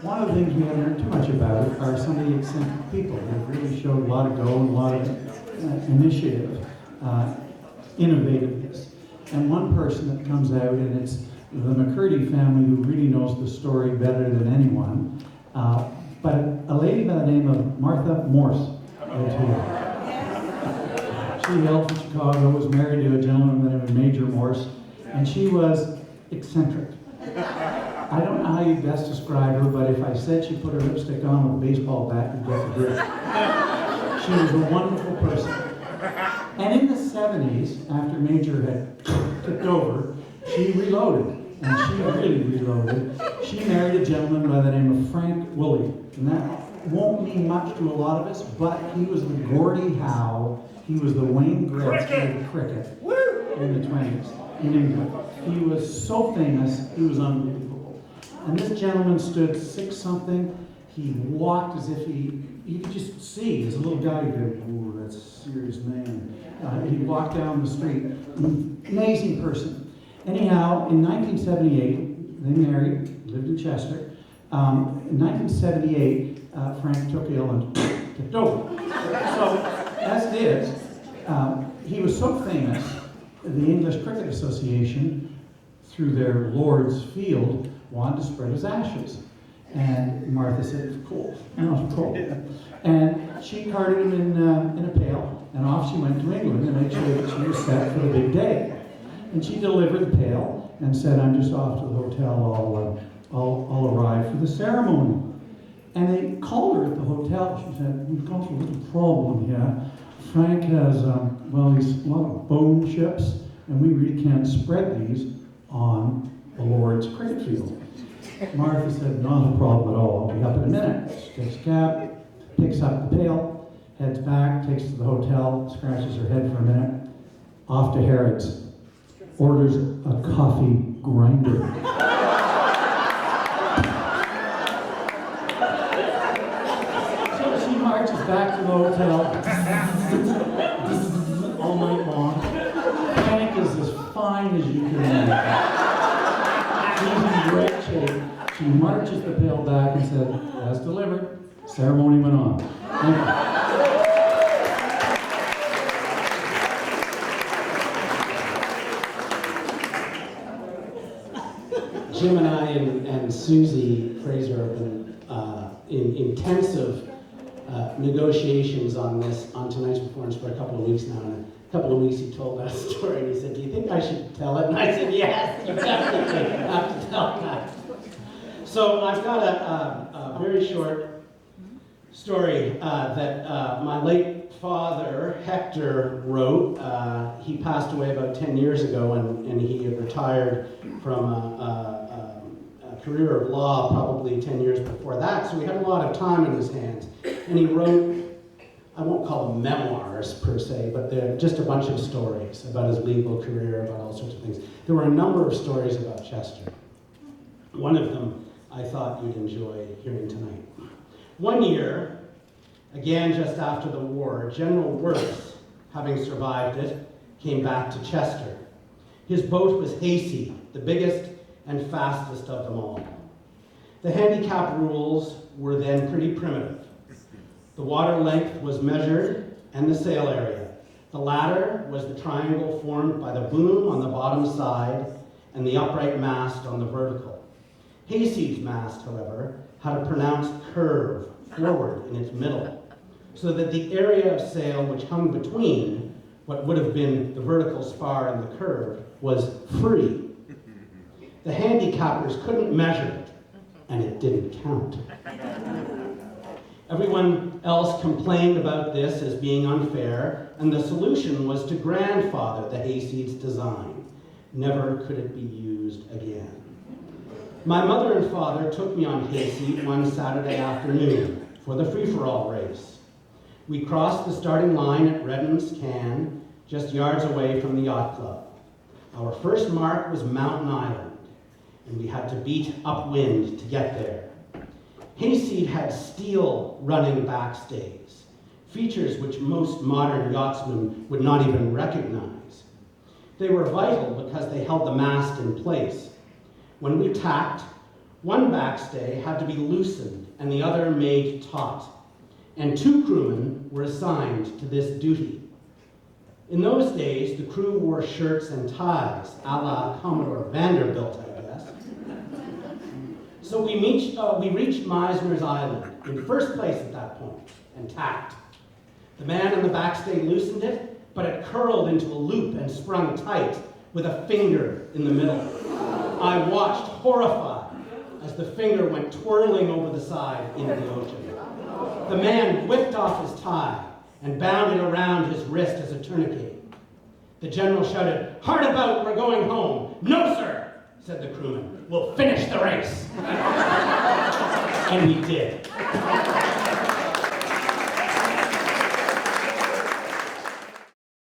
one of the things we haven't heard too much about are some of the eccentric people who really showed a lot of go and a lot of initiative, innovativeness. And one person that comes out, and it's the McCurdy family who really knows the story better than anyone, but a lady by the name of Martha Morse lives here. She hailed from Chicago, was married to a gentleman by the name of Major Morse, and she was eccentric. I don't know how you best describe her, but if I said she put her lipstick on with a baseball bat, you'd get the drift. She was a wonderful person. And in the 70s, after Major had tipped over, she reloaded. And she really reloaded. She married a gentleman by the name of Frank Woolley. And that won't mean much to a lot of us, but he was the Gordie Howe. He was the Wayne Gretzky of cricket in the 20s in England. He was so famous, he was unbelievable. And this gentleman stood 6-something. He walked as if you could just see, as a little guy, you go, ooh, that's a serious man. He'd walk down the street. Amazing person. Anyhow, in 1978, they married, lived in Chester. In 1978, Frank took ill and tipped over. So, as it is, he was so famous, the English Cricket Association, through their Lord's Field, wanted to spread his ashes. And Martha said, cool. Cool. And she carted him in a pail, and off she went to England to make sure that she was set for the big day. And she delivered the pail and said, I'm just off to the hotel, I'll arrive for the ceremony. And they called her at the hotel. She said, we've got a little problem here. Frank has, he's a lot of bone chips, and we really can't spread these on the Lord's cricket field. Martha said, not a problem at all. I'll be up in a minute. She takes a cab, picks up the pail, heads back, takes it to the hotel, scratches her head for a minute, off to Harrods, orders a coffee grinder. So she marches back to the hotel all night long. Frank is as fine as you can imagine. He's in great shape. She marches the pail back and said, as delivered. Ceremony went on. Thank you. Jim and I and Suzi, Fraser, have been in intensive negotiations on tonight's performance for a couple of weeks now. And a couple of weeks he told that story and he said, do you think I should tell it? And I said, yes, you definitely have to tell that. So I've got a very short story that my late father, Hector, wrote. He passed away about 10 years ago, and he had retired from a career of law probably 10 years before that, so he had a lot of time in his hands. And he wrote, I won't call them memoirs per se, but they're just a bunch of stories about his legal career, about all sorts of things. There were a number of stories about Chester. One of them I thought you'd enjoy hearing tonight. One year, again just after the war, General Wirth, having survived it, came back to Chester. His boat was Hayseed, the biggest and fastest of them all. The handicap rules were then pretty primitive. The water length was measured and the sail area. The latter was the triangle formed by the boom on the bottom side and the upright mast on the vertical. Hayseed's mast, however, had a pronounced curve forward in its middle, so that the area of sail which hung between what would have been the vertical spar and the curve was free. The handicappers couldn't measure it, and it didn't count. Everyone else complained about this as being unfair, and the solution was to grandfather the Hayseed's design. Never could it be used again. My mother and father took me on Hayseed one Saturday afternoon for the free-for-all race. We crossed the starting line at Redden's Can, just yards away from the yacht club. Our first mark was Mountain Island, and we had to beat upwind to get there. Hayseed had steel running backstays, features which most modern yachtsmen would not even recognize. They were vital because they held the mast in place. When we tacked, One backstay had to be loosened and the other made taut, and 2 crewmen were assigned to this duty. In those days, the crew wore shirts and ties, a la Commodore Vanderbilt, I guess. So we reached Meisner's Island, in first place at that point, and tacked. The man in the backstay loosened it, but it curled into a loop and sprung tight, with a finger in the middle. I watched, horrified, as the finger went twirling over the side into the ocean. The man whipped off his tie and bound it around his wrist as a tourniquet. The general shouted, "Hard about, we're going home." "No, sir," said the crewman, "we'll finish the race." And we did.